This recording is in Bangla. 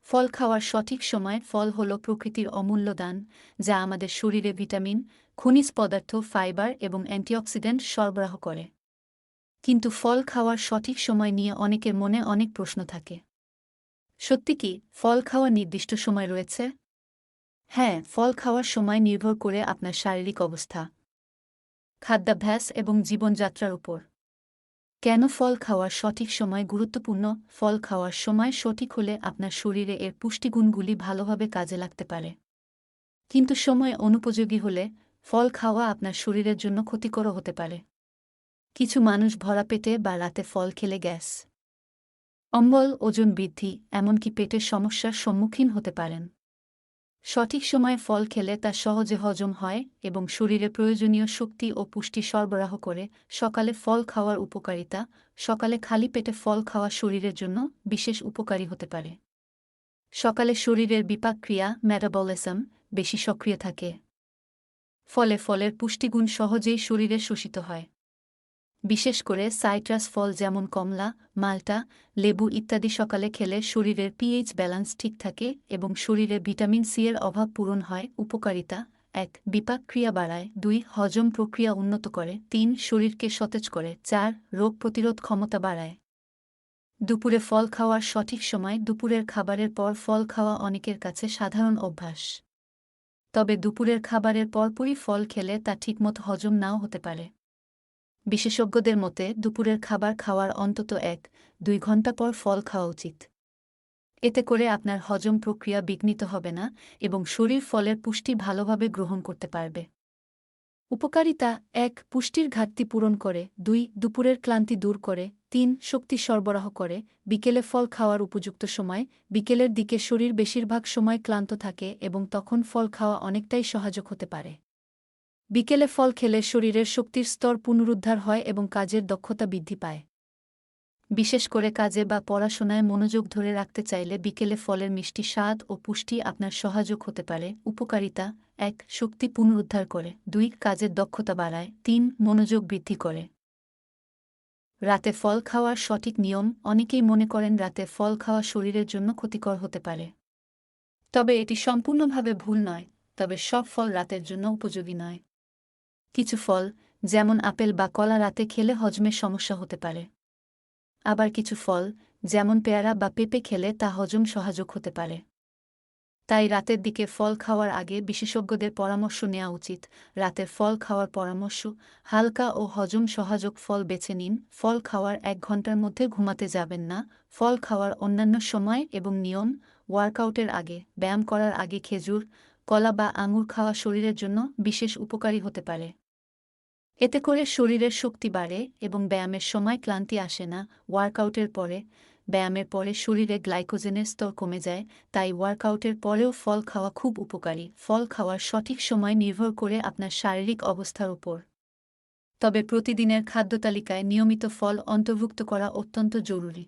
ফল খাওয়ার সঠিক সময়। ফল হল প্রকৃতির অমূল্য দান, যা আমাদের শরীরে ভিটামিন, খনিজ পদার্থ, ফাইবার এবং অ্যান্টিঅক্সিডেন্ট সরবরাহ করে। কিন্তু ফল খাওয়ার সঠিক সময় নিয়ে অনেকের মনে অনেক প্রশ্ন থাকে। সত্যি কি ফল খাওয়ার নির্দিষ্ট সময় রয়েছে? হ্যাঁ, ফল খাওয়ার সময় নির্ভর করে আপনার শারীরিক অবস্থা, খাদ্যাভ্যাস এবং জীবনযাত্রার উপর। কেন ফল খাওয়ার সঠিক সময় গুরুত্বপূর্ণ? ফল খাওয়ার সময় সঠিক হলে আপনার শরীরে এর পুষ্টিগুণগুলি ভালোভাবে কাজে লাগতে পারে। কিন্তু সময় অনুপযোগী হলে ফল খাওয়া আপনার শরীরের জন্য ক্ষতিকর হতে পারে। কিছু মানুষ ভরা পেটে বা রাতে ফল খেলে গ্যাস, অম্বল, ওজন বৃদ্ধি, এমনকি পেটের সমস্যার সম্মুখীন হতে পারেন। সঠিক সময়ে ফল খেলে তা সহজে হজম হয় এবং শরীরে প্রয়োজনীয় শক্তি ও পুষ্টি সরবরাহ করে। সকালে ফল খাওয়ার উপকারিতা। সকালে খালি পেটে ফল খাওয়া শরীরের জন্য বিশেষ উপকারী হতে পারে। সকালে শরীরের বিপাক ক্রিয়া মেটাবলিজম বেশি সক্রিয় থাকে। ফলে ফলের পুষ্টিগুণ সহজেই শরীরে শোষিত হয়। বিশেষ করে সাইট্রাস ফল যেমন কমলা, মাল্টা, লেবু ইত্যাদি সকালে খেলে শরীরের পিএইচ ব্যালান্স ঠিক থাকে এবং শরীরে ভিটামিন সি এর অভাব পূরণ হয়। উপকারিতা: ১. বিপাক ক্রিয়া বাড়ায়। ২. হজম প্রক্রিয়া উন্নত করে। ৩. শরীরকে সতেজ করে। ৪. রোগ প্রতিরোধ ক্ষমতা বাড়ায়। দুপুরে ফল খাওয়ার সঠিক সময়। দুপুরের খাবারের পর ফল খাওয়া অনেকের কাছে সাধারণ অভ্যাস। তবে দুপুরের খাবারের পরপরই ফল খেলে তা ঠিকমতো হজম নাও হতে পারে। বিশেষজ্ঞদের মতে দুপুরের খাবার খাওয়ার অন্তত ১-২ ঘণ্টা পর ফল খাওয়া উচিত। এতে করে আপনার হজম প্রক্রিয়া বিঘ্নিত হবে না এবং শরীর ফলের পুষ্টি ভালোভাবে গ্রহণ করতে পারবে। উপকারিতা: ১. পুষ্টির ঘাটতি পূরণ করে। ২. দুপুরের ক্লান্তি দূর করে। ৩. শক্তি সরবরাহ করে। বিকেলে ফল খাওয়ার উপযুক্ত সময়। বিকেলের দিকে শরীর বেশিরভাগ সময় ক্লান্ত থাকে এবং তখন ফল খাওয়া অনেকটাই সহায়ক হতে পারে। বিকেলে ফল খেলে শরীরের শক্তির স্তর পুনরুদ্ধার হয় এবং কাজের দক্ষতা বৃদ্ধি পায়। বিশেষ করে কাজে বা পড়াশোনায় মনোযোগ ধরে রাখতে চাইলে বিকেলে ফলের মিষ্টি স্বাদ ও পুষ্টি আপনার সহায়ক হতে পারে। উপকারিতা: ১. শক্তি পুনরুদ্ধার করে। ২. কাজের দক্ষতা বাড়ায়। ৩. মনোযোগ বৃদ্ধি করে। রাতে ফল খাওয়ার সঠিক নিয়ম। অনেকেই মনে করেন রাতে ফল খাওয়া শরীরের জন্য ক্ষতিকর হতে পারে। তবে এটি সম্পূর্ণভাবে ভুল নয়। তবে সব ফল রাতের জন্য উপযোগী নয়। কিছু ফল, যেমন আপেল বা কলা, রাতে খেলে হজমের সমস্যা হতে পারে। আবার কিছু ফল, যেমন পেয়ারা বা পেঁপে, খেলে তা হজম সহায়ক হতে পারে। তাই রাতের দিকে ফল খাওয়ার আগে বিশেষজ্ঞদের পরামর্শ নেওয়া উচিত। রাতের ফল খাওয়ার পরামর্শ: হালকা ও হজম সহায়ক ফল বেছে নিন। ফল খাওয়ার ১ ঘণ্টার মধ্যে ঘুমাতে যাবেন না। ফল খাওয়ার অন্যান্য সময় এবং নিয়ম: ওয়ার্কআউটের আগে, ব্যায়াম করার আগে খেজুর, কলা বা আঙুর খাওয়া শরীরের জন্য বিশেষ উপকারী হতে পারে। এতে করে শরীরের শক্তি বাড়ে এবং ব্যায়ামের সময় ক্লান্তি আসে না। ওয়ার্কআউটের পরে, ব্যায়ামের পরে শরীরে গ্লাইকোজেনের স্তর কমে যায়, তাই ওয়ার্কআউটের পরেও ফল খাওয়া খুব উপকারী। ফল খাওয়ার সঠিক সময় নির্ভর করে আপনার শারীরিক অবস্থার উপর। তবে প্রতিদিনের খাদ্যতালিকায় নিয়মিত ফল অন্তর্ভুক্ত করা অত্যন্ত জরুরি।